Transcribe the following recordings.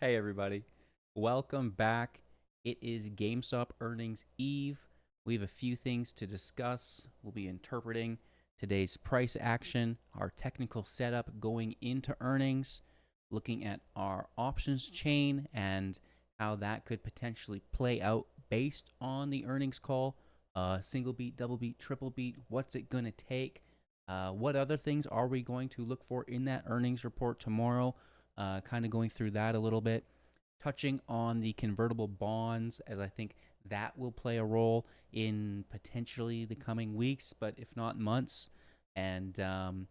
Hey, everybody. Welcome back. It is GameStop earnings eve. We have a few things to discuss. We'll be interpreting today's price action, our technical setup going into earnings, looking at our options chain and how that could potentially play out based on the earnings call. Single beat, double beat, triple beat. What's it going to take? What other things are we going to look for in that earnings report tomorrow? Kind of going through that a little bit, touching on the convertible bonds, as I think that will play a role in potentially the coming weeks, but if not months. And, talking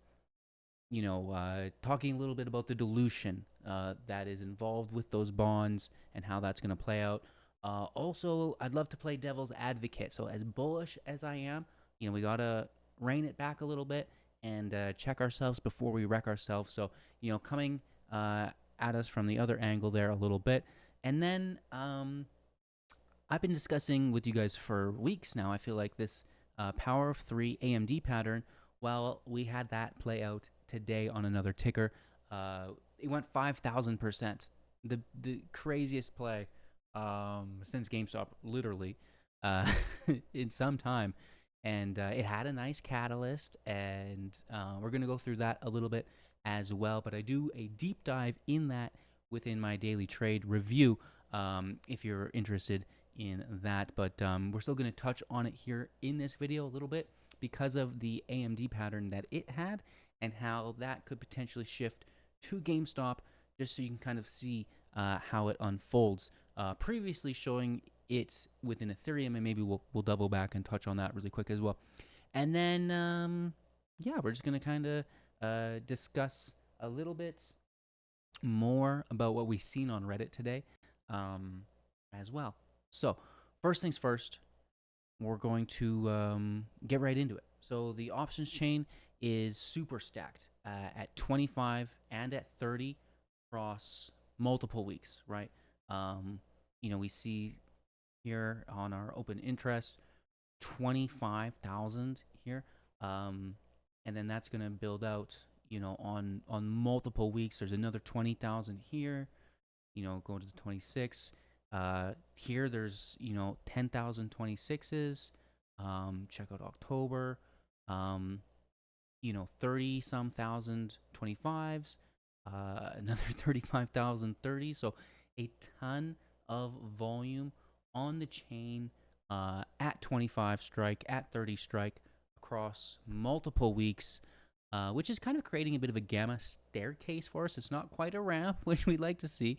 a little bit about the dilution that is involved with those bonds and how that's going to play out. Also, I'd love to play devil's advocate. So, as bullish as I am, we got to rein it back a little bit and check ourselves before we wreck ourselves. So, coming at us from the other angle there a little bit. And then I've been discussing with you guys for weeks now. I feel like this Power of 3 AMD pattern, well, we had that play out today on another ticker. It went 5,000%. The craziest play since GameStop, literally, uh, in some time. And it had a nice catalyst, and we're going to go through that a little bit as well. But I do a deep dive in that within my daily trade review if you're interested in that. But we're still going to touch on it here in this video a little bit because of the AMD pattern that it had and how that could potentially shift to GameStop, just so you can kind of see how it unfolds. Previously showing it within Ethereum, and maybe we'll double back and touch on that really quick as well. And then yeah, we're just gonna kind of discuss a little bit more about what we've seen on Reddit today as well. So first things first, we're going to get right into it. So the options chain is super stacked at 25 and at 30 across multiple weeks, right? We see here on our open interest 25,000 here, and then that's going to build out, on multiple weeks. There's another 20,000 here, going to the 26. Here there's 10,000 26s. Check out October. 30 some thousand 25s. Another 35,000 30s. So a ton of volume on the chain at 25 strike, at 30 strike across multiple weeks. Which is kind of creating a bit of a gamma staircase for us. It's not quite a ramp, which we'd like to see.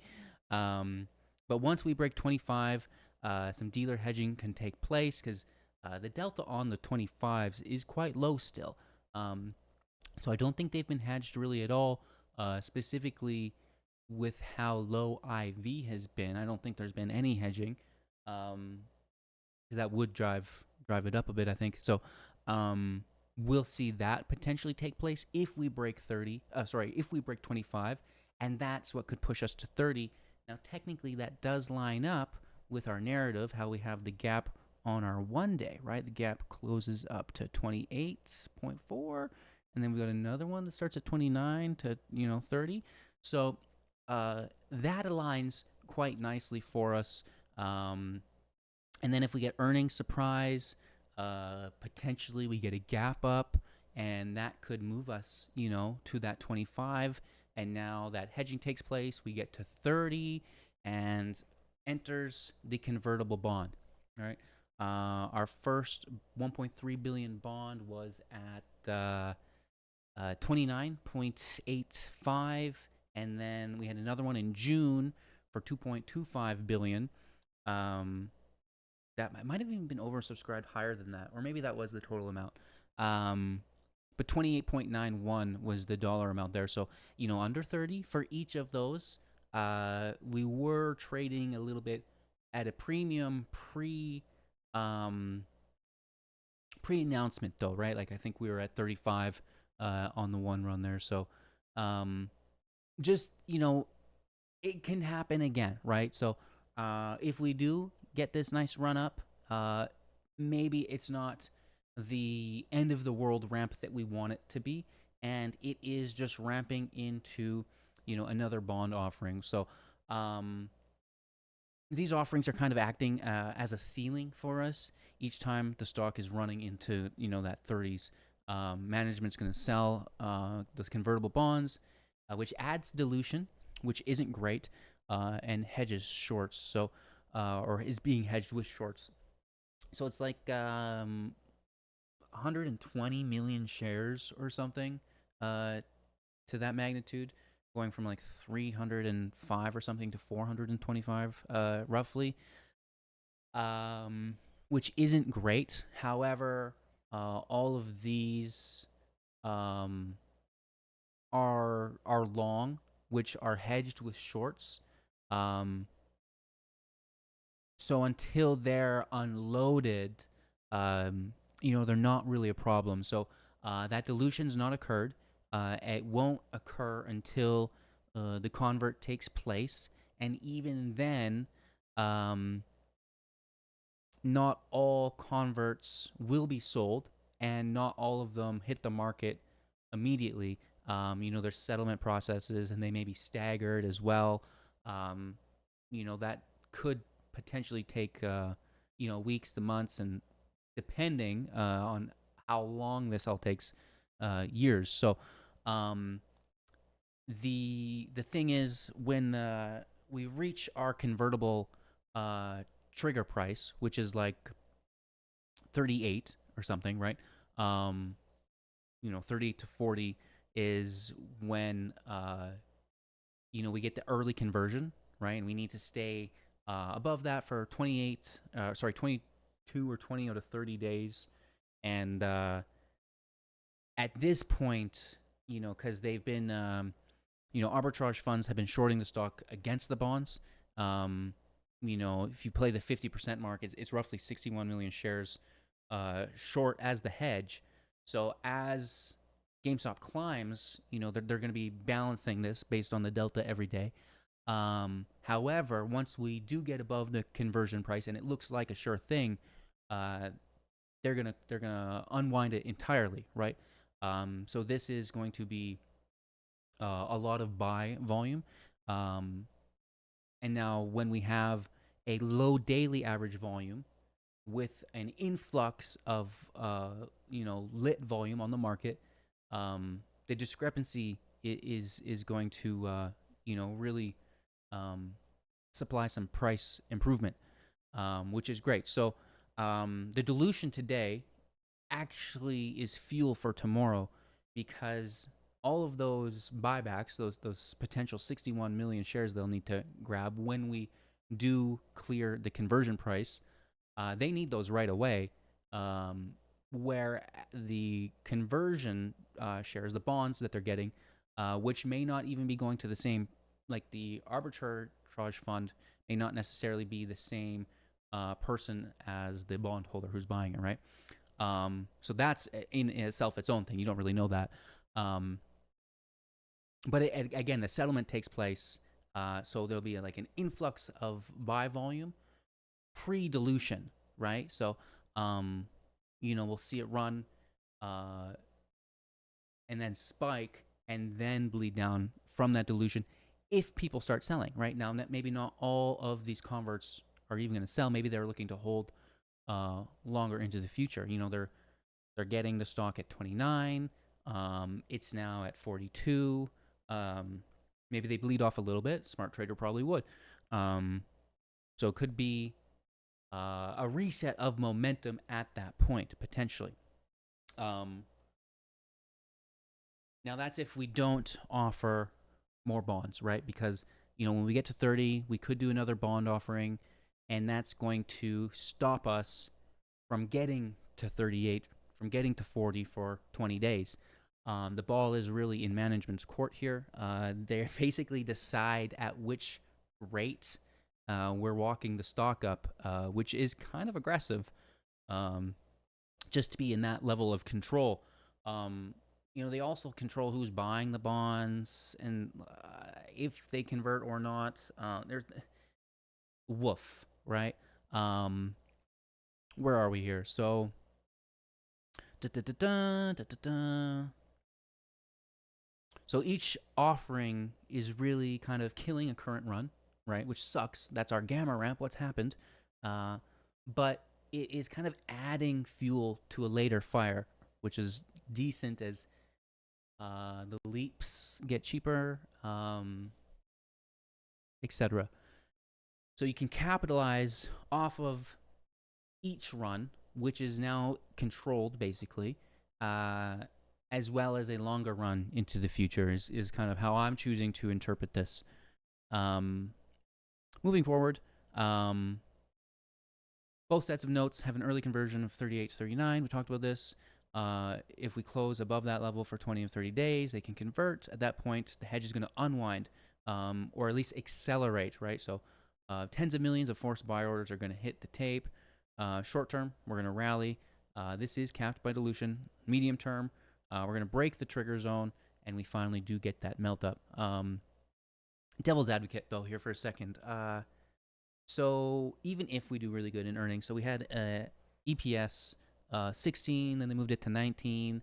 But once we break 25, some dealer hedging can take place because the delta on the 25s is quite low still. So I don't think they've been hedged really at all, specifically with how low IV has been. I don't think there's been any hedging, because that would drive it up a bit, I think. So we'll see that potentially take place if we break if we break 25, and that's what could push us to 30. Now, technically, that does line up with our narrative, how we have the gap on our 1 day, right? The gap closes up to 28.4, and then we got another one that starts at 29 to 30. So that aligns quite nicely for us. And then if we get earnings surprise, potentially we get a gap up, and that could move us, to that 25. And now that hedging takes place, we get to 30 and enters the convertible bond. All right. Our first 1.3 billion bond was at 29.85, and then we had another one in June for 2.25 billion. That might have even been oversubscribed higher than that, or maybe that was the total amount. But 28.91 was the dollar amount there. So, under 30 for each of those. We were trading a little bit at a premium pre-announcement though, right? Like I think we were at 35 on the one run there. So, just, it can happen again, right? So, if we do get this nice run up, maybe it's not the end of the world ramp that we want it to be, and it is just ramping into another bond offering. So Um, these offerings are kind of acting as a ceiling for us each time the stock is running into that 30s. Management's going to sell those convertible bonds, which adds dilution, which isn't great, and hedges shorts. So or is being hedged with shorts. So it's like 120 million shares or something to that magnitude, going from like 305 or something to 425 roughly, which isn't great. However, all of these um, are long, which are hedged with shorts. Um, so until they're unloaded, they're not really a problem. So that dilution's not occurred. It won't occur until the convert takes place, and even then, um, not all converts will be sold, and not all of them hit the market immediately. There's settlement processes, and they may be staggered as well. Um, that could potentially take weeks to months, and depending on how long this all takes, years. So um, the thing is, when we reach our convertible uh, trigger price, which is like 38 or something, right? Um, 38 to 40 is when we get the early conversion, right? And we need to stay above that for 22 or 20 out of 30 days. And at this point, because they've been, arbitrage funds have been shorting the stock against the bonds. If you play the 50% mark, it's roughly 61 million shares short as the hedge. So as GameStop climbs, they're going to be balancing this based on the delta every day. However, once we do get above the conversion price, and it looks like a sure thing, uh, they're gonna unwind it entirely, right? So this is going to be a lot of buy volume. Um, and now when we have a low daily average volume with an influx of lit volume on the market, the discrepancy is going to really um, supply some price improvement, which is great. So the dilution today actually is fuel for tomorrow, because all of those buybacks, those potential 61 million shares they'll need to grab when we do clear the conversion price, they need those right away. Where the conversion shares, the bonds that they're getting, which may not even be going to the same, like the arbitrage fund, may not necessarily be the same person as the bondholder who's buying it, right? So that's in itself its own thing. You don't really know that. Um, but again, the settlement takes place. So there'll be like an influx of buy volume pre-dilution, right? So, we'll see it run uh, and then spike and then bleed down from that dilution if people start selling, right? Now, maybe not all of these converts are even going to sell. Maybe they're looking to hold longer into the future. They're getting the stock at 29. It's now at 42. Maybe they bleed off a little bit. Smart trader probably would. So it could be a reset of momentum at that point, potentially. Now, that's if we don't offer more bonds, right? Because, when we get to 30, we could do another bond offering, and that's going to stop us from getting to 38, from getting to 40 for 20 days. The ball is really in management's court here. They basically decide at which rate we're walking the stock up, which is kind of aggressive, just to be in that level of control. They also control who's buying the bonds and if they convert or not. There's woof, right? Where are we here? So, da, da, da, da, da, da, da. So each offering is really kind of killing a current run. right? Which sucks. That's our gamma ramp. What's happened? Uh, but it is kind of adding fuel to a later fire, which is decent as the leaps get cheaper, etc. So you can capitalize off of each run, which is now controlled basically, uh, as well as a longer run into the future is kind of how I'm choosing to interpret this. Um, Moving forward, both sets of notes have an early conversion of 38 to 39. We talked about this. If we close above that level for 20 and 30 days, they can convert. At that point, the hedge is going to unwind, or at least accelerate, right? So tens of millions of forced buy orders are going to hit the tape. Short term, we're going to rally. This is capped by dilution. Medium term, we're going to break the trigger zone, and we finally do get that melt up. Devil's advocate, though, here for a second. So even if we do really good in earnings, so we had EPS 16, then they moved it to 19.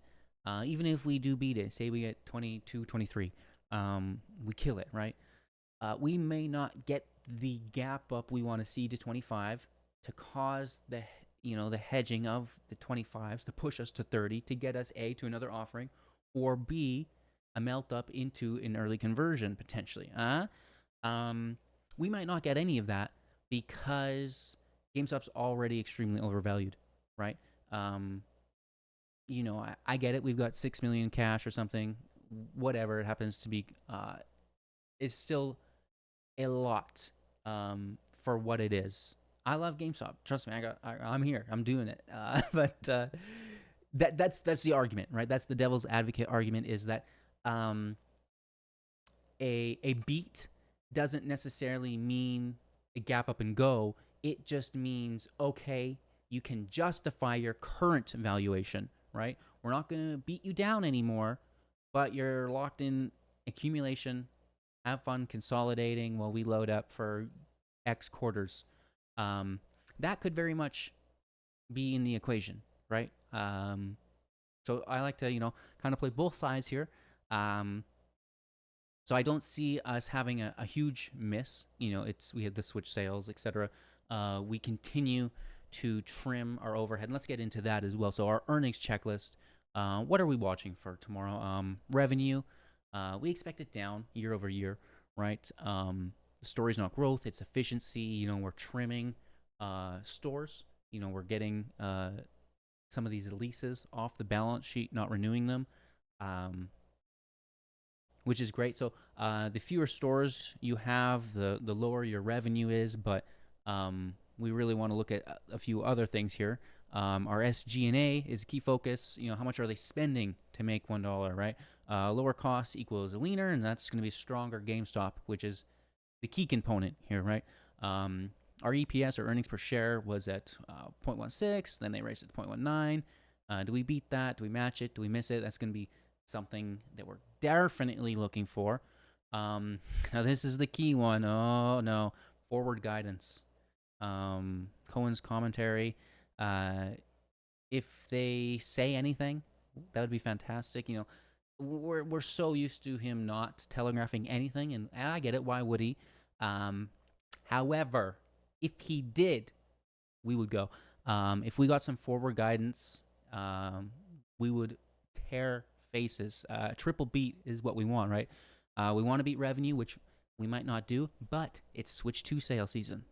Even if we do beat it, say we get 22, 23, we kill it, right? We may not get the gap up we want to see to 25 to cause the hedging of the 25s to push us to 30 to get us A, to another offering, or B, a melt up into an early conversion potentially. We might not get any of that because GameStop's already extremely overvalued, right? I get it. We've got 6 million cash or something, whatever it happens to be. Is still a lot for what it is. I love GameStop. Trust me, I'm here. I'm doing it. But that's the argument, right? That's the devil's advocate argument, is that a beat doesn't necessarily mean a gap up and go. It just means, okay, you can justify your current valuation, right? We're not going to beat you down anymore, but you're locked in accumulation. Have fun consolidating while we load up for X quarters. That could very much be in the equation, right? So I like to, kind of play both sides here. So I don't see us having a huge miss. We have the switch sales, etc. We continue to trim our overhead. And let's get into that as well. So our earnings checklist. What are we watching for tomorrow? Revenue. We expect it down year over year, right? The story's not growth; it's efficiency. We're trimming stores. We're getting some of these leases off the balance sheet, not renewing them. Which is great. So the fewer stores you have, the lower your revenue is. But we really want to look at a few other things here. Our SG&A is a key focus. How much are they spending to make $1, right? Lower costs equals leaner, and that's going to be a stronger GameStop, which is the key component here, right? Our EPS, or earnings per share, was at 0.16. Then they raised it to 0.19. Do we beat that? Do we match it? Do we miss it? That's going to be something that we're definitely looking for. Now this is the key one. Oh no, forward guidance. Cohen's commentary. If they say anything, that would be fantastic. We're so used to him not telegraphing anything, and I get it. Why would he? However, if he did, we would go. If we got some forward guidance, we would tear faces. Triple beat is what we want, right? We want to beat revenue, which we might not do, but it's Switch 2 sale season.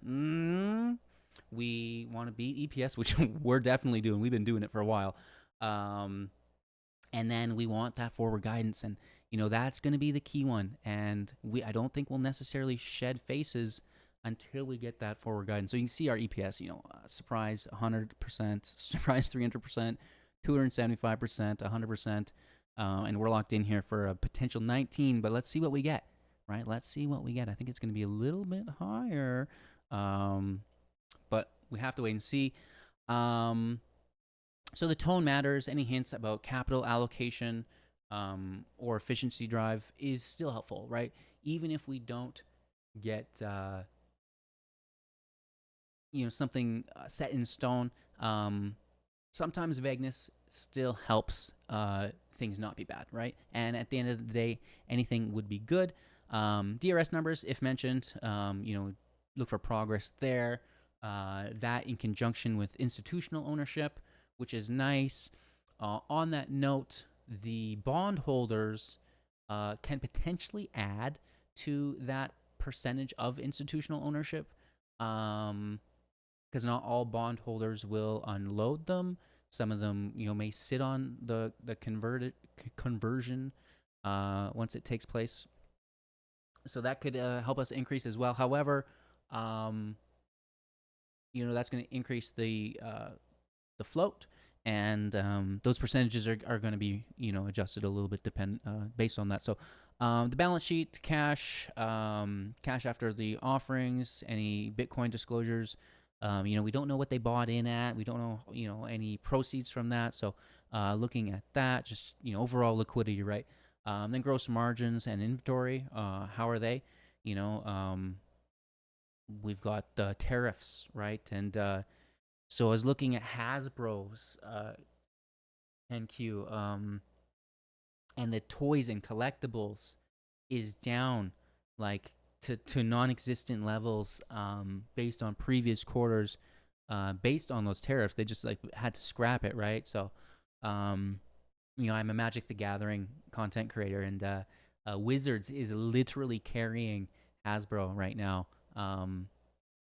We want to beat EPS, which we're definitely doing. We've been doing it for a while. And then we want that forward guidance, and that's going to be the key one. And I don't think we'll necessarily shed faces until we get that forward guidance. So you can see our EPS, surprise 100%, surprise 300%, 275%, 100%. And we're locked in here for a potential 19, but let's see what we get, right? Let's see what we get. I think it's going to be a little bit higher, but we have to wait and see. So the tone matters. Any hints about capital allocation or efficiency drive is still helpful, right? Even if we don't get something set in stone, sometimes vagueness still helps things not be bad, right? And at the end of the day, anything would be good. DRS numbers, if mentioned, look for progress there. That in conjunction with institutional ownership, which is nice. On that note, the bondholders can potentially add to that percentage of institutional ownership, because not all bondholders will unload them. Some of them, may sit on the conversion once it takes place. So that could help us increase as well. However, that's going to increase the float, and those percentages are going to be adjusted a little bit based on that. So the balance sheet, cash after the offerings, any Bitcoin disclosures. We don't know what they bought in at. We don't know any proceeds from that. So looking at that, just overall liquidity, right? Then gross margins and inventory. How are they? We've got tariffs, right? And so I was looking at Hasbro's NQ, and the toys and collectibles is down like to non-existent levels based on previous quarters. Based on those tariffs, they just like had to scrap it, right? So, I'm a Magic the Gathering content creator, and Wizards is literally carrying Hasbro right now,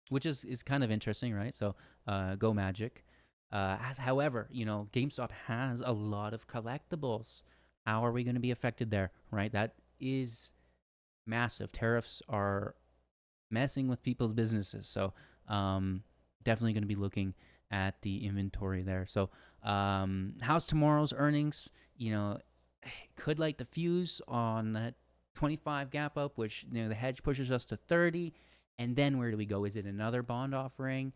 which is kind of interesting, right? So, go Magic. However, GameStop has a lot of collectibles. How are we going to be affected there, right? That is massive. Tariffs are messing with people's businesses. So definitely going to be looking at the inventory there. So how's tomorrow's earnings? Could light the fuse on that 25 gap up, which the hedge pushes us to 30. And then where do we go? Is it another bond offering?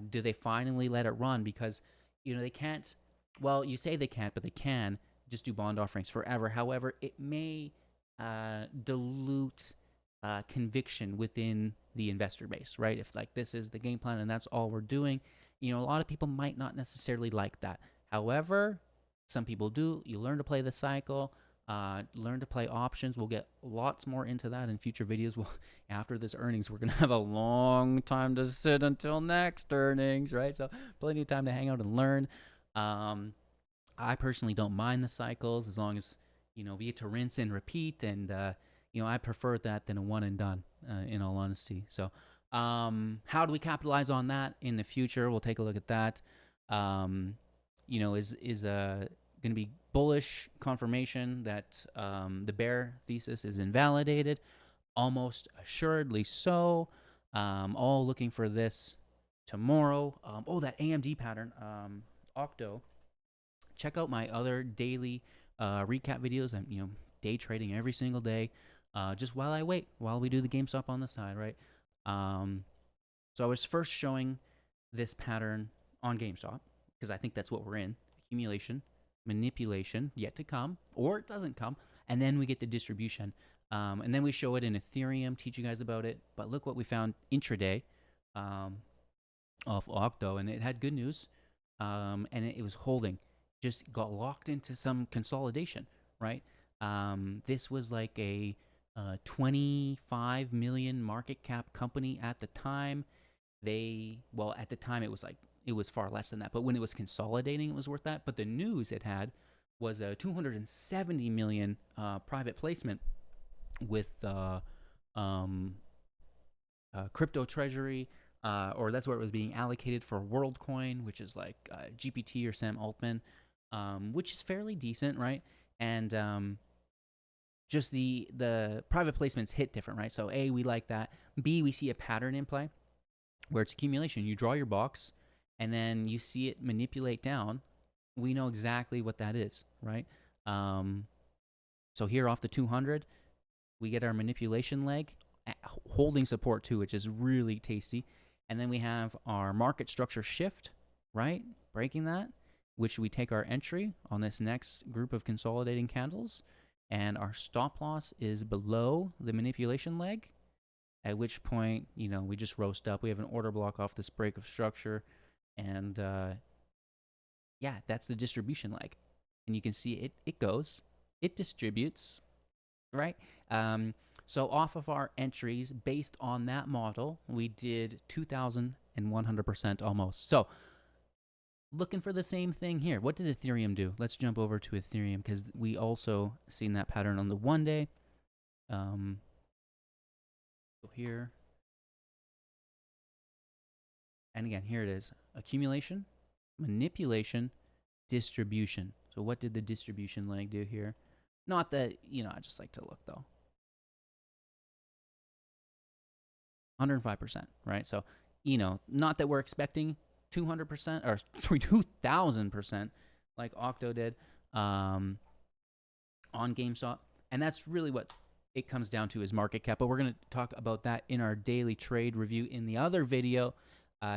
Do they finally let it run? Because they can't. Well, you say they can't, but they can just do bond offerings forever. However, it may dilute conviction within the investor base, right? If like this is the game plan and that's all we're doing, a lot of people might not necessarily like that. However, some people do. You learn to play the cycle, learn to play options. We'll get lots more into that in future videos. After this earnings, we're gonna have a long time to sit until next earnings, right? So plenty of time to hang out and learn. I personally don't mind the cycles as long as we get to rinse and repeat, and I prefer that than a one and done. In all honesty, so how do we capitalize on that in the future? We'll take a look at that. Is going to be bullish confirmation that the bear thesis is invalidated, almost assuredly so. All looking for this tomorrow. That AMD pattern, OCTO. Check out my other daily recap videos. I'm day trading every single day, just while I wait, while we do the GameStop on the side, right? So I was first showing this pattern on GameStop because I think that's what we're in: accumulation, manipulation, yet to come, or it doesn't come, and then we get the distribution, and then we show it in Ethereum, teach you guys about it. But look what we found intraday of OCTO, and it had good news, and it was holding. Just got locked into some consolidation, right? This was like a 25 million market cap company at the time. At the time it was far less than that, but when it was consolidating, it was worth that. But the news it had was a 270 million private placement with crypto treasury, or that's where it was being allocated for WorldCoin, which is like GPT or Sam Altman, which is fairly decent, right? And just the private placements hit different, right? So A, we like that. B, we see a pattern in play where it's accumulation. You draw your box, and then you see it manipulate down. We know exactly what that is, right? So here off the 200, we get our manipulation leg, holding support too, which is really tasty. And then we have our market structure shift, right? Breaking that, which we take our entry on this next group of consolidating candles. And our stop loss is below the manipulation leg, at which point, we just roast up. We have an order block off this break of structure. And that's the distribution leg. And you can see it goes, it distributes, right? So off of our entries based on that model, we did 2,100% almost. So looking for the same thing here. What did Ethereum do? Let's jump over to Ethereum because we also seen that pattern on the 1 day. So here. And again, here it is. Accumulation, manipulation, distribution. So what did the distribution leg do here? Not that, I just like to look though. 105%, right? So, not that we're expecting 200% or 2,000% like OCTO did on GameStop. And that's really what it comes down to is market cap. But we're going to talk about that in our daily trade review in the other video.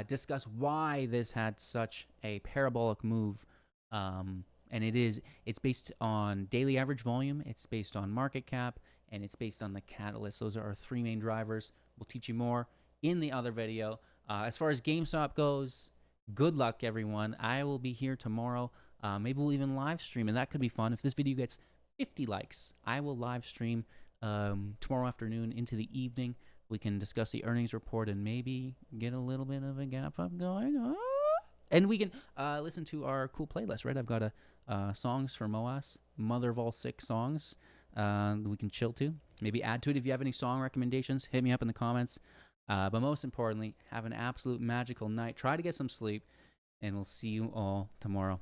Discuss why this had such a parabolic move. And it's based on daily average volume, it's based on market cap, and it's based on the catalyst. Those are our three main drivers. We'll teach you more in the other video. As far as GameStop goes, good luck, everyone. I will be here tomorrow. Maybe we'll even live stream, and that could be fun. If this video gets 50 likes, I will live stream tomorrow afternoon into the evening. We can discuss the earnings report and maybe get a little bit of a gap up going on. And we can listen to our cool playlist, right? I've got songs for MOAS, Mother of All Six songs we can chill to. Maybe add to it. If you have any song recommendations, hit me up in the comments. But most importantly, have an absolute magical night. Try to get some sleep, and we'll see you all tomorrow.